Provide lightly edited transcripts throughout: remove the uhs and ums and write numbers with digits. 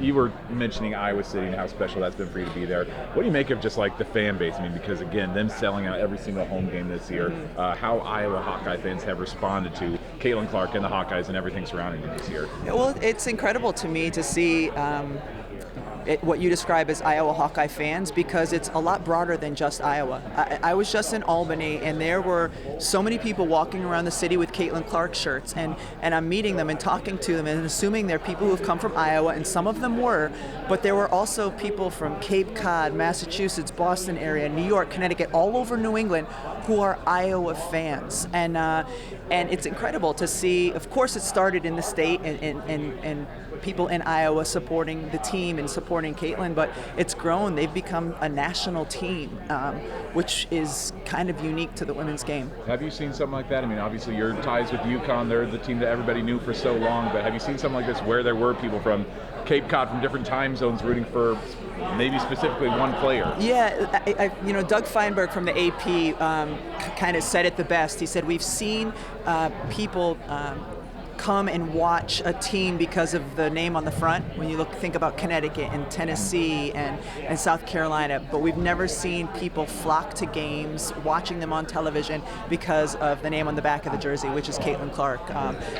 You were mentioning Iowa City and how special that's been for you to be there. What do you make of just like the fan base? I mean, because again, them selling out every single home game this year, how Iowa Hawkeye fans have responded to Caitlin Clark and the Hawkeyes and everything surrounding them this year. Well, it's incredible to me to see what you describe as Iowa Hawkeye fans, because it's a lot broader than just Iowa. I was just in Albany, and there were so many people walking around the city with Caitlin Clark shirts, and I'm meeting them and talking to them and assuming they're people who have come from Iowa, and some of them were, but there were also people from Cape Cod, Massachusetts, Boston area, New York, Connecticut, all over New England who are Iowa fans. And it's incredible to see. Of course, it started in the state and people in Iowa supporting the team and supporting Caitlin, but it's grown. They've become a national team, which is kind of unique to the women's game. Have you seen something like that? I mean, obviously your ties with UConn, they're the team that everybody knew for so long, but have you seen something like this where there were people from Cape Cod, from different time zones, rooting for maybe specifically one player? Yeah, Doug Feinberg from the AP kind of said it the best. He said, we've seen people come and watch a team because of the name on the front, when you think about Connecticut and Tennessee and South Carolina, but we've never seen people flock to games, watching them on television because of the name on the back of the jersey, which is Caitlin Clark.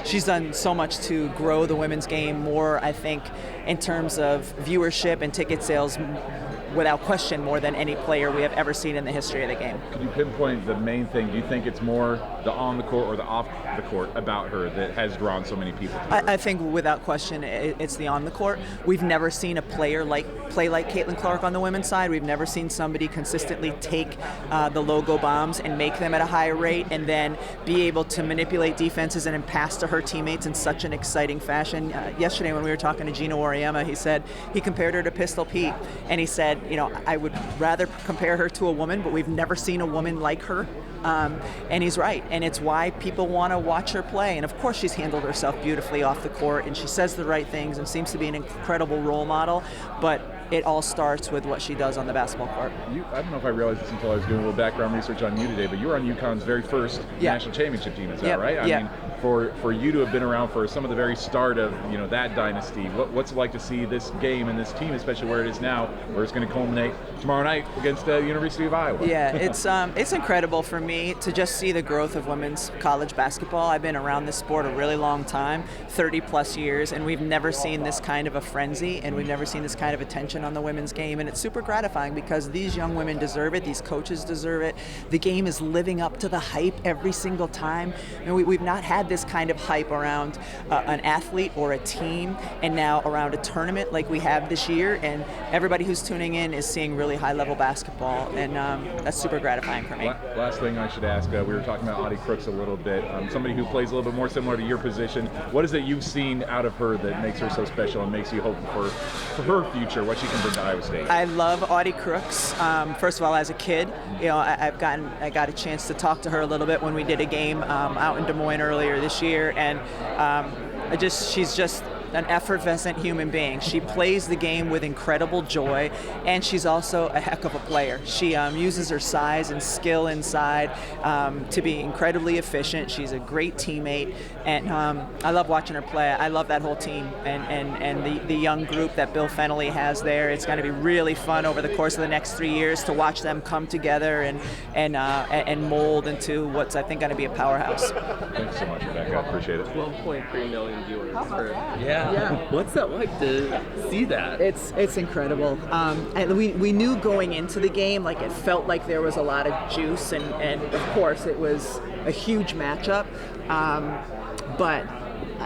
She's done so much to grow the women's game more, I think, in terms of viewership and ticket sales, without question, more than any player we have ever seen in the history of the game. Could you pinpoint the main thing? Do you think it's more the on the court or the off the court about her that has drawn so many people to her? I think without question it's the on the court. We've never seen a player play like Caitlin Clark on the women's side. We've never seen somebody consistently take the Logo bombs and make them at a high rate, and then be able to manipulate defenses and then pass to her teammates in such an exciting fashion. Yesterday when we were talking to Gino Oriema, he said he compared her to Pistol Pete, and he said, I would rather compare her to a woman, but we've never seen a woman like her. And he's right, and it's why people want to watch her play. And of course she's handled herself beautifully off the court, and she says the right things and seems to be an incredible role model, but it all starts with what she does on the basketball court. I don't know if I realized this until I was doing a little background research on you today, but you were on UConn's very first national championship team, is that right? I mean, for you to have been around for some of the very start of that dynasty, what's it like to see this game and this team, especially where it is now, where it's going to culminate tomorrow night against the University of Iowa? Yeah, it's incredible for me to just see the growth of women's college basketball. I've been around this sport a really long time, 30 plus years, and we've never seen this kind of a frenzy, and we've never seen this kind of attention on the women's game, and it's super gratifying because these young women deserve it, these coaches deserve it. The game is living up to the hype every single time, and we've not had this kind of hype around an athlete or a team, and now around a tournament like we have this year, and everybody who's tuning in is seeing really high level basketball, and that's super gratifying for me. Last thing I should ask, we were talking about Audi Crooks a little bit, somebody who plays a little bit more similar to your position. What is it you've seen out of her that makes her so special and makes you hope for her future, what she can bring to Iowa State? I love Audi Crooks. First of all, as a kid, I got a chance to talk to her a little bit when we did a game out in Des Moines earlier this year, and she's just an effervescent human being. She plays the game with incredible joy, and she's also a heck of a player. She uses her size and skill inside to be incredibly efficient. She's a great teammate, and I love watching her play. I love that whole team and the young group that Bill Fennelly has there. It's going to be really fun over the course of the next 3 years to watch them come together and mold into what's, I think, going to be a powerhouse. Thanks so much, Rebecca. I appreciate it. 12.3 million viewers. Yeah. What's that like to see that? It's incredible. And we knew going into the game, like it felt like there was a lot of juice, and of course it was a huge matchup.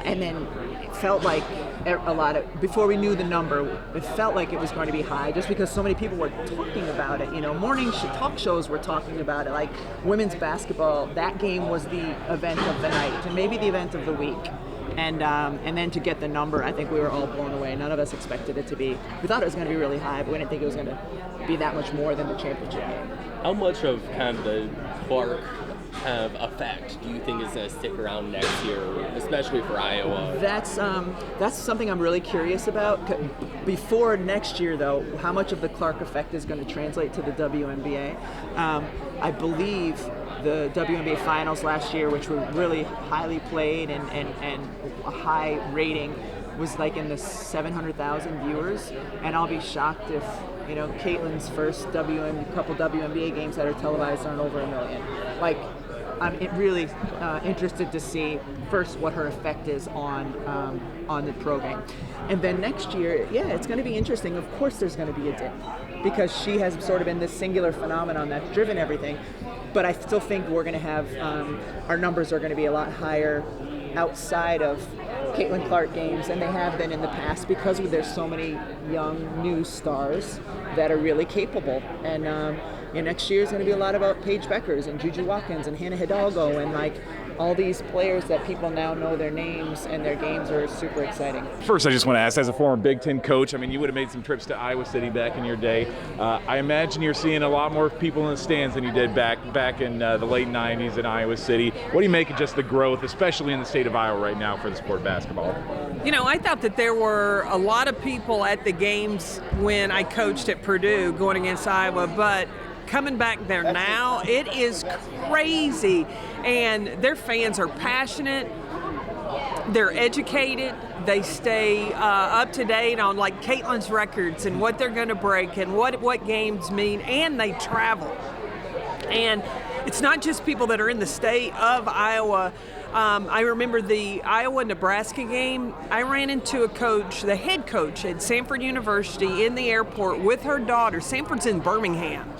And then it felt like before we knew the number, it felt like it was going to be high just because so many people were talking about it. Morning talk shows were talking about it, like women's basketball. That game was the event of the night and maybe the event of the week. And then to get the number, I think we were all blown away. None of us expected it to be. We thought it was going to be really high, but we didn't think it was going to be that much more than the championship game. How much of kind of the Clark kind of effect do you think is going to stick around next year, especially for Iowa? That's something I'm really curious about. Before next year, though, how much of the Clark effect is going to translate to the WNBA? I believe the WNBA finals last year, which were really highly played and a high rating, was like in the 700,000 viewers, and I'll be shocked if, you know, Caitlin's first couple WNBA games that are televised aren't over 1 million. Like, I'm really interested to see first what her effect is on the program. And then next year, yeah, it's going to be interesting. Of course there's going to be a dip because she has sort of been this singular phenomenon that's driven everything. But I still think we're going to have, our numbers are going to be a lot higher outside of Caitlin Clark games than they have been in the past because there's so many young new stars that are really capable. And next year is going to be a lot about Paige Beckers and Juju Watkins and Hannah Hidalgo and like all these players that people now know their names and their games are super exciting. First, I just want to ask, as a former Big Ten coach, I mean, you would have made some trips to Iowa City back in your day. I imagine you're seeing a lot more people in the stands than you did back in the late 90s in Iowa City. What do you make of just the growth, especially in the state of Iowa right now for the sport of basketball? You know, I thought that there were a lot of people at the games when I coached at Purdue going against Iowa, but coming back there now, it is crazy. And their fans are passionate, they're educated, they stay up to date on like Caitlin's records and what they're going to break and what games mean, and they travel. And it's not just people that are in the state of Iowa. I remember the Iowa-Nebraska game. I ran into a coach, the head coach at Samford University in the airport with her daughter. Samford's in Birmingham.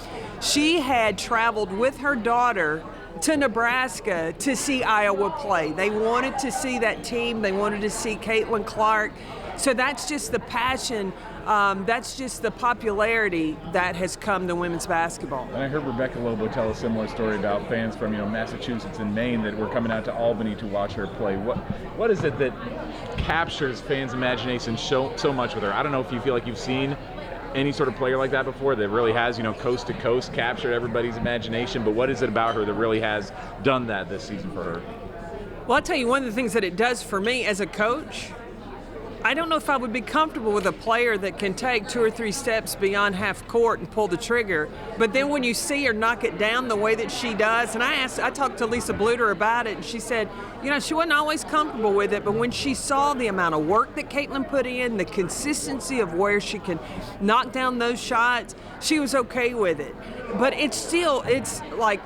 She had traveled with her daughter to Nebraska to see Iowa play. They wanted to see that team. They wanted to see Caitlin Clark. So that's just the passion. That's just the popularity that has come to women's basketball. And I heard Rebecca Lobo tell a similar story about fans from Massachusetts and Maine that were coming out to Albany to watch her play. What is it that captures fans' imagination so much with her? I don't know if you feel like you've seen any sort of player like that before that really has, coast to coast captured everybody's imagination, but what is it about her that really has done that this season for her? Well, I'll tell you one of the things that it does for me as a coach. I don't know if I would be comfortable with a player that can take 2 or 3 steps beyond half court and pull the trigger. But then when you see her knock it down the way that she does, and I talked to Lisa Bluter about it, and she said, she wasn't always comfortable with it, but when she saw the amount of work that Caitlin put in, the consistency of where she can knock down those shots, she was okay with it. But it's like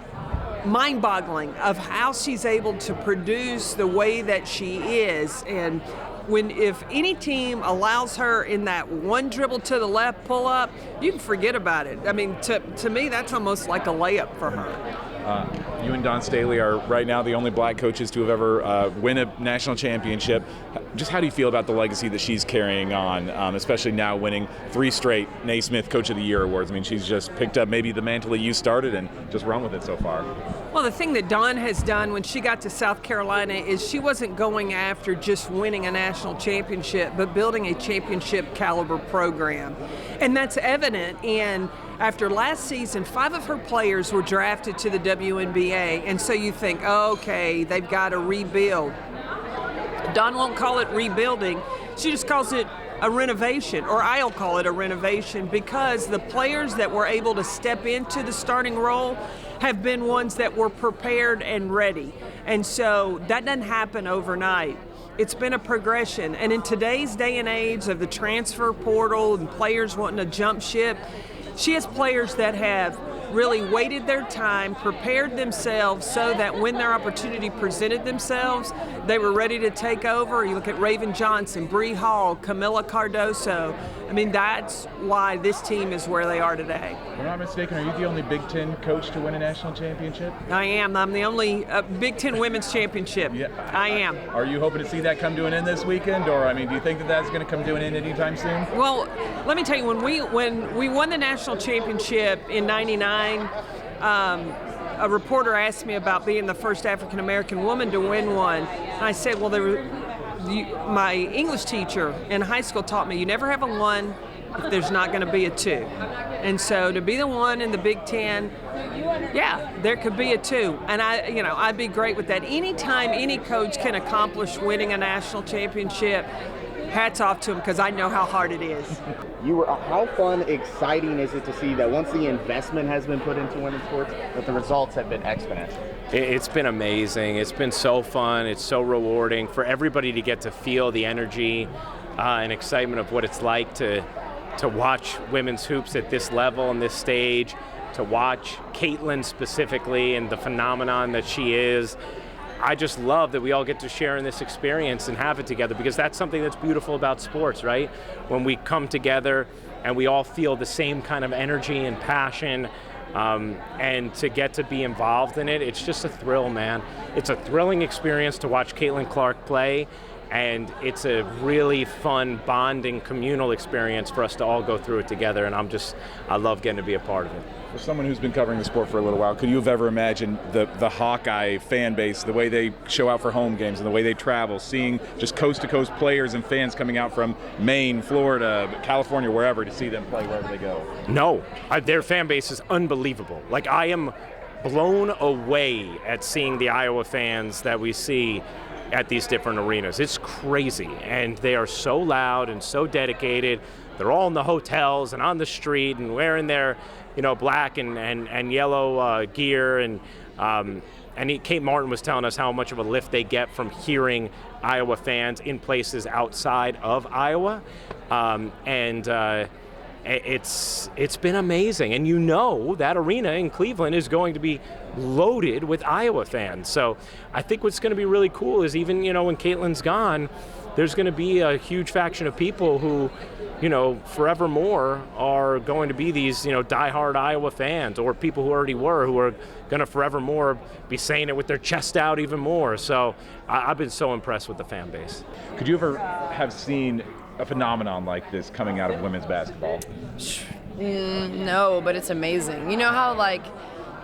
mind-boggling of how she's able to produce the way that she is. And if any team allows her in that one dribble to the left pull up, you can forget about it. I mean, to me, that's almost like a layup for her. You and Don Staley are right now the only black coaches to have ever win a national championship. Just how do you feel about the legacy that she's carrying on, especially now winning 3 straight Naismith Coach of the Year awards? I mean, she's just picked up maybe the mantle that you started and just run with it so far. Well, the thing that Dawn has done when she got to South Carolina is she wasn't going after just winning a national championship, but building a championship caliber program. And that's evident in, after last season, 5 of her players were drafted to the WNBA. And so you think, okay, they've got to rebuild. Dawn won't call it rebuilding. She just calls it a renovation, or I'll call it a renovation, because the players that were able to step into the starting role have been ones that were prepared and ready. And so that doesn't happen overnight. It's been a progression. And in today's day and age of the transfer portal and players wanting to jump ship, she has players that have really waited their time, prepared themselves so that when their opportunity presented themselves, they were ready to take over. You look at Raven Johnson, Bree Hall, Camila Cardoso. I mean, that's why this team is where they are today. If I'm not mistaken, are you the only Big Ten coach to win a national championship? I am. I'm the only Big Ten women's championship. Yeah, I am. Are you hoping to see that come to an end this weekend? Or, do you think that that's going to come to an end anytime soon? Well, let me tell you, when we won the national championship in '99, a reporter asked me about being the first African-American woman to win one. And I said, well, my English teacher in high school taught me you never have a 1 if there's not going to be a 2. And so to be the 1 in the Big Ten, yeah, there could be a 2. And I'd be great with that. Anytime any coach can accomplish winning a national championship, hats off to him, because I know how hard it is. How fun, exciting is it to see that once the investment has been put into women's sports, that the results have been exponential? It's been amazing. It's been so fun. It's so rewarding for everybody to get to feel the energy and excitement of what it's like to watch women's hoops at this level and this stage, to watch Caitlin specifically and the phenomenon that she is. I just love that we all get to share in this experience and have it together, because that's something that's beautiful about sports, right? When we come together and we all feel the same kind of energy and passion, and to get to be involved in it, it's just a thrill, man. It's a thrilling experience to watch Caitlin Clark play, and it's a really fun, bonding, communal experience for us to all go through it together, and I love getting to be a part of it. For someone who's been covering the sport for a little while, could you have ever imagined the Hawkeye fan base, the way they show out for home games and the way they travel, seeing just coast-to-coast players and fans coming out from Maine, Florida, California, wherever, to see them play wherever they go? No, their fan base is unbelievable. Like, I am blown away at seeing the Iowa fans that we see at these different arenas. It's crazy, and they are so loud and so dedicated. They're all in the hotels and on the street and wearing their, black and yellow gear. And Kate Martin was telling us how much of a lift they get from hearing Iowa fans in places outside of Iowa, it's been amazing. And that arena in Cleveland is going to be loaded with Iowa fans. So I think what's going to be really cool is, even when Caitlin's gone, there's going to be a huge faction of people who, forevermore are going to be these, diehard Iowa fans, or people who already were, who are going to forevermore be saying it with their chest out even more. So I've been so impressed with the fan base. Could you ever have seen a phenomenon like this coming out of women's basketball? No, but it's amazing. You know how, like,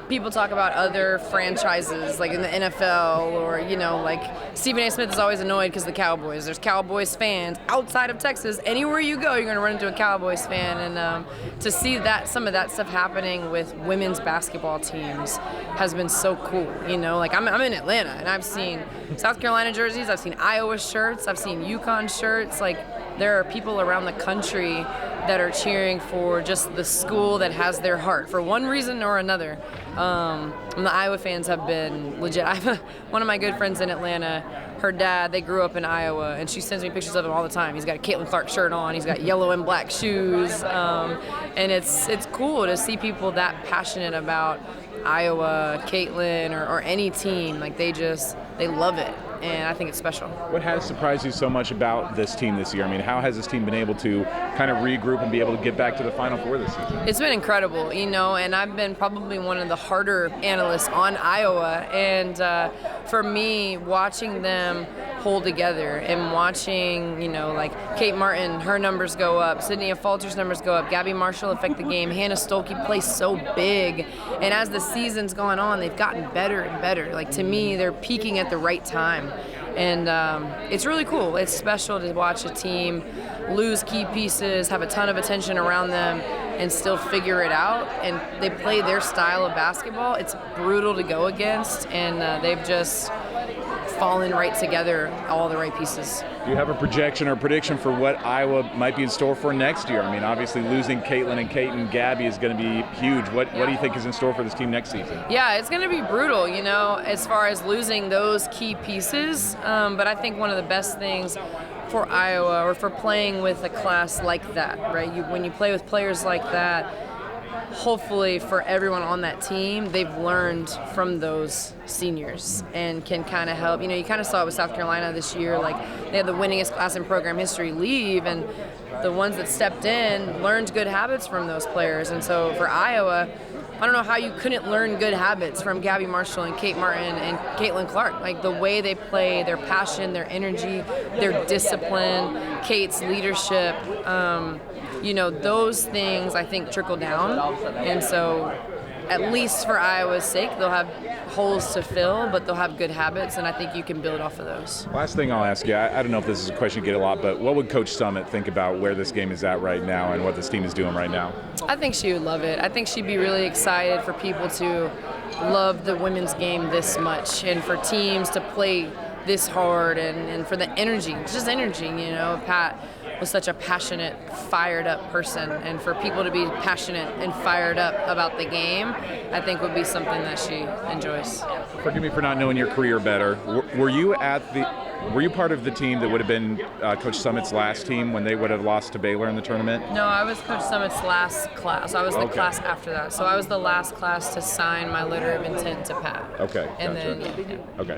people talk about other franchises, like in the NFL, or, like Stephen A. Smith is always annoyed because of the Cowboys. There's Cowboys fans outside of Texas. Anywhere you go, you're going to run into a Cowboys fan. And to see that, some of that stuff happening with women's basketball teams has been so cool. Like I'm in Atlanta, and I've seen South Carolina jerseys, I've seen Iowa shirts, I've seen UConn shirts. Like, there are people around the country that are cheering for just the school that has their heart for one reason or another. And the Iowa fans have been legit. I have one of my good friends in Atlanta. Her dad, they grew up in Iowa, and she sends me pictures of him all the time. He's got a Caitlin Clark shirt on. He's got yellow and black shoes, and it's cool to see people that passionate about Iowa, Caitlin, or any team. Like, they love it. And I think it's special. What has surprised you so much about this team this year? I mean, how has this team been able to kind of regroup and be able to get back to the Final Four this season? It's been incredible, and I've been probably one of the harder analysts on Iowa. And for me, watching them hold together and watching, like Kate Martin, her numbers go up, Sydney Falter's numbers go up, Gabby Marshall affect the game, Hannah Stolke plays so big. And as the season's gone on, they've gotten better and better. Like, to me, they're peaking at the right time. And it's really cool. It's special to watch a team lose key pieces, have a ton of attention around them, and still figure it out. And they play their style of basketball. It's brutal to go against, and they've just fallen right together, all the right pieces. Do you have a projection or prediction for what Iowa might be in store for next year? I mean, obviously losing Caitlin and Kate and Gabby is going to be huge. What do you think is in store for this team next season? Yeah, it's going to be brutal, as far as losing those key pieces. But I think one of the best things for Iowa, or for playing with a class like that, right? When you play with players like that, hopefully for everyone on that team, they've learned from those seniors and can kind of help. You kind of saw it with South Carolina this year. Like, they had the winningest class in program history leave, and the ones that stepped in learned good habits from those players. And so for Iowa, I don't know how you couldn't learn good habits from Gabby Marshall and Kate Martin and Caitlin Clark. Like, the way they play, their passion, their energy, their discipline, Kate's leadership, those things I think trickle down. And so at least for Iowa's sake, they'll have holes to fill, but they'll have good habits, and I think you can build off of those. Last thing I'll ask you, I don't know if this is a question you get a lot, but what would Coach Summitt think about where this game is at right now and what this team is doing right now? I think she would love it. I think she'd be really excited for people to love the women's game this much, and for teams to play this hard, and for the energy, just energy, Pat was such a passionate, fired up person, and for people to be passionate and fired up about the game, I think would be something that she enjoys. Forgive me for not knowing your career better. Were you at Were you part of the team that would have been Coach Summitt's last team when they would have lost to Baylor in the tournament? No, I was Coach Summitt's last class. I was the class after that. So I was the last class to sign my letter of intent to Pat. Okay. And gotcha. then, Okay.